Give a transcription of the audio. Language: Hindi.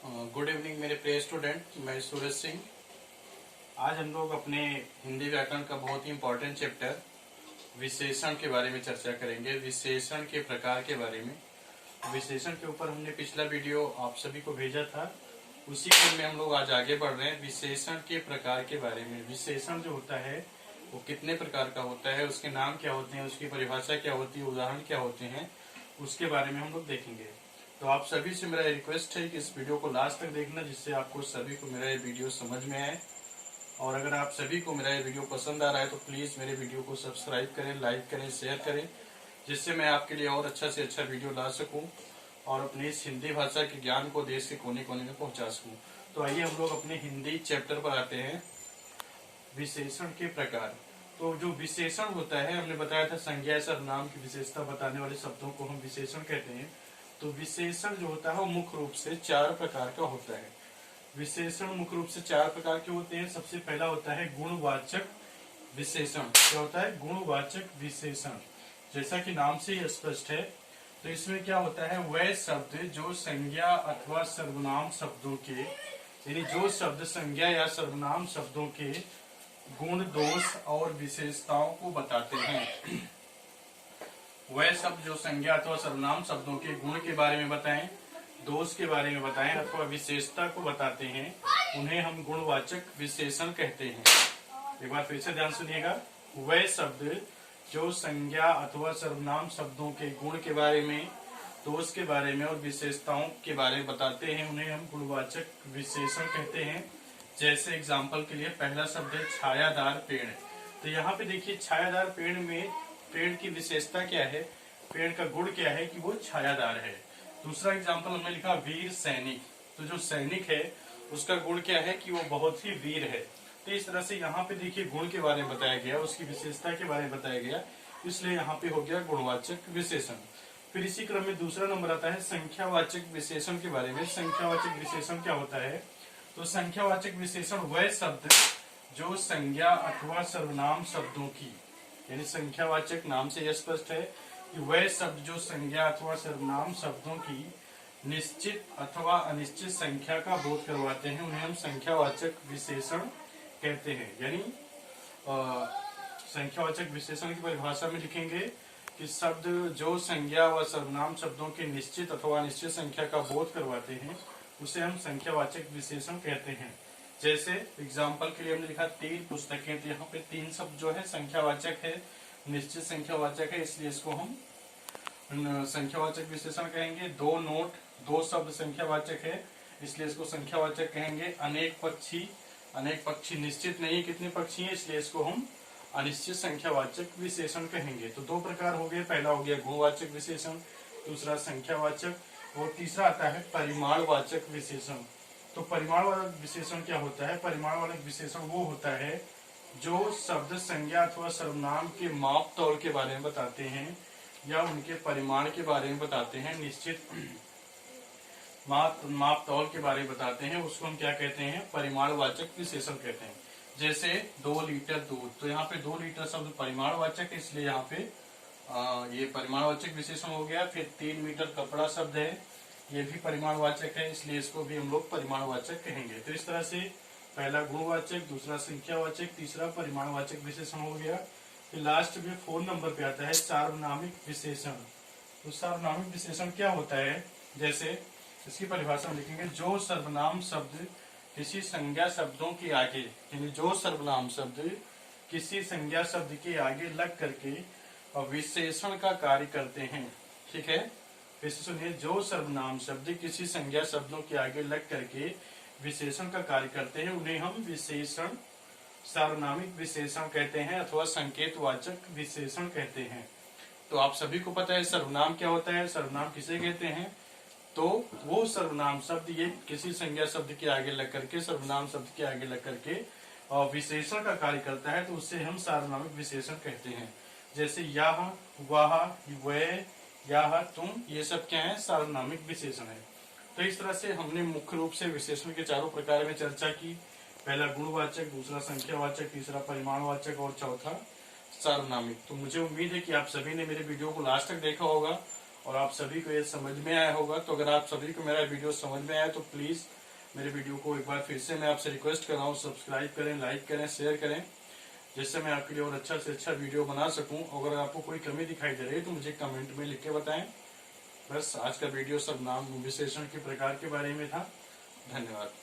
गुड इवनिंग मेरे प्रिय स्टूडेंट, मैं सूरज सिंह। आज हम लोग अपने हिंदी व्याकरण का बहुत ही इम्पोर्टेंट चैप्टर विशेषण के बारे में चर्चा करेंगे। विशेषण के प्रकार के बारे में। विशेषण के ऊपर हमने पिछला वीडियो आप सभी को भेजा था, उसी क्रम में हम लोग आज आगे बढ़ रहे हैं विशेषण के प्रकार के बारे में। विशेषण जो होता है वो कितने प्रकार का होता है, उसके नाम क्या होते हैं, उसकी परिभाषा क्या होती है, उदाहरण क्या होते हैं, उसके बारे में हम लोग देखेंगे। तो आप सभी से मेरा रिक्वेस्ट है कि इस वीडियो को लास्ट तक देखना, जिससे आपको सभी को मेरा ये वीडियो समझ में आए। और अगर आप सभी को मेरा ये वीडियो पसंद आ रहा है तो प्लीज मेरे वीडियो को सब्सक्राइब करें, लाइक करें, शेयर करें, जिससे मैं आपके लिए और अच्छा से अच्छा वीडियो ला सकूं और अपनी इस हिंदी भाषा के ज्ञान को देश के कोने कोने में पहुंचा सकूं। तो आइए हम लोग अपने हिंदी चैप्टर पर आते हैं, विशेषण के प्रकार। तो जो विशेषण होता है, हमने बताया था संज्ञा सर्वनाम की विशेषता बताने वाले शब्दों को हम विशेषण कहते हैं। तो विशेषण जो होता है वो मुख्य रूप से 4 प्रकार का होता है। विशेषण मुख्य रूप से 4 प्रकार के होते हैं। सबसे पहला होता है गुणवाचक विशेषण। क्या होता है? गुणवाचक विशेषण। जैसा कि नाम से ही स्पष्ट है, तो इसमें क्या होता है, वह शब्द जो संज्ञा अथवा सर्वनाम शब्दों के, यानी जो शब्द संज्ञा या सर्वनाम शब्दों के गुण, दोष और विशेषताओं को बताते हैं। वह शब्द जो संज्ञा अथवा सर्वनाम शब्दों के गुण के बारे में बताएं, दोष के बारे में बताएं अथवा विशेषता को बताते हैं, उन्हें हम गुणवाचक विशेषण कहते हैं। एक बार फिर से ध्यान सुनिएगा। वह शब्द जो संज्ञा अथवा सर्वनाम शब्दों के गुण के बारे में, दोष के बारे में और विशेषताओं के बारे में बताते हैं, उन्हें हम गुणवाचक विशेषण कहते हैं। जैसे एग्जाम्पल के लिए पहला शब्द है छायादार पेड़। तो यहाँ पे देखिए, छायादार पेड़ में पेड़ की विशेषता क्या है, पेड़ का गुण क्या है कि वो छायादार है। दूसरा एग्जाम्पल हमने लिखा वीर सैनिक। तो जो सैनिक है उसका गुण क्या है कि वो बहुत ही वीर है। तो इस तरह से यहाँ पे देखिए गुण के बारे में बताया गया, उसकी विशेषता के बारे में बताया गया, इसलिए यहाँ पे हो गया गुणवाचक विशेषण। फिर इसी क्रम में दूसरा नंबर आता है संख्यावाचक विशेषण के बारे में। संख्यावाचक विशेषण क्या होता है? तो संख्यावाचक विशेषण वह शब्द जो संज्ञा अथवा सर्वनाम शब्दों की, यानी संख्यावाचक नाम से यह स्पष्ट है कि वह शब्द जो संज्ञा अथवा सर्वनाम शब्दों की निश्चित अथवा अनिश्चित संख्या का बोध करवाते हैं, उन्हें हम संख्यावाचक विशेषण कहते हैं। यानी संख्यावाचक विशेषण की परिभाषा में लिखेंगे कि शब्द जो संज्ञा व सर्वनाम शब्दों के निश्चित अथवा अनिश्चित संख्या का बोध करवाते हैं, उसे हम संख्यावाचक विशेषण कहते हैं। जैसे एग्जाम्पल के लिए हमने लिखा 3 पुस्तकें। तो यहाँ पे 3 शब्द जो है संख्यावाचक है, निश्चित संख्यावाचक है, इसलिए इसको हम संख्यावाचक विशेषण कहेंगे। 2 नोट, 2 शब्द संख्यावाचक है, इसलिए इसको संख्यावाचक कहेंगे। अनेक पक्षी, अनेक पक्षी निश्चित नहीं कितने पक्षी हैं, इसलिए इसको हम अनिश्चित संख्यावाचक विशेषण कहेंगे। तो 2 प्रकार हो गए। पहला हो गया गुणवाचक विशेषण, दूसरा संख्यावाचक, और तीसरा आता है परिमाणवाचक विशेषण। तो परिमाण वाला विशेषण क्या होता है? परिमाण वाला विशेषण वो होता है जो शब्द संज्ञा अथवा सर्वनाम के माप तौल के बारे में बताते हैं या उनके परिमाण के बारे में बताते हैं, निश्चित माप तौल के बारे में बताते हैं, उसको हम क्या कहते हैं? परिमाणवाचक विशेषण कहते हैं। जैसे 2 लीटर दूध। तो यहाँ पे 2 लीटर शब्द परिमाणवाचक है, इसलिए यहाँ पे ये परिमाणवाचक विशेषण हो गया। फिर 3 मीटर कपड़ा शब्द है, ये भी परिमाणवाचक है, इसलिए इसको भी हम लोग परिमाणवाचक कहेंगे। तो इस तरह से पहला गुणवाचक, दूसरा संख्यावाचक, तीसरा परिमाणवाचक विशेषण हो गया। फिर लास्ट में 4 नंबर पे आता है सार्वनामिक विशेषण। तो सार्वनामिक विशेषण क्या होता है? जैसे इसकी परिभाषा में लिखेंगे, जो सर्वनाम शब्द किसी संज्ञा शब्दों के आगे, यानी जो सर्वनाम शब्द किसी संज्ञा शब्द के आगे लग करके विशेषण का कार्य करते हैं। ठीक है, फिर से सुनिए, जो सर्वनाम शब्द किसी संज्ञा शब्दों के आगे लग करके विशेषण का कार्य करते हैं, उन्हें हम विशेषण सार्वनामिक विशेषण कहते हैं अथवा संकेतवाचक विशेषण कहते हैं। तो आप सभी को पता है सर्वनाम क्या होता है, सर्वनाम किसे कहते हैं? तो वो सर्वनाम शब्द ये किसी संज्ञा शब्द के आगे लग करके, सर्वनाम शब्द के आगे लग करके विशेषण का कार्य करता है, तो उससे हम सार्वनामिक विशेषण कहते हैं। जैसे यह, वह, वह, यह, तुम, ये सब क्या है? सार्वनामिक विशेषण है। तो इस तरह से हमने मुख्य रूप से विशेषण के 4 प्रकार में चर्चा की। पहला गुणवाचक, दूसरा संख्यावाचक, तीसरा परिमाणवाचक और चौथा सार्वनामिक। तो मुझे उम्मीद है कि आप सभी ने मेरे वीडियो को लास्ट तक देखा होगा और आप सभी को ये समझ में आया होगा। तो अगर आप सभी को मेरा वीडियो समझ में आया तो प्लीज मेरे वीडियो को एक बार फिर से मैं आपसे रिक्वेस्ट कर रहा हूँ, सब्सक्राइब करें, लाइक करें, शेयर करें, जिससे मैं आपके लिए और अच्छा से अच्छा वीडियो बना सकूं। अगर आपको कोई कमी दिखाई दे रही है तो मुझे कमेंट में लिख के बताएं। बस आज का वीडियो सब नाम विशेषण के प्रकार के बारे में था। धन्यवाद।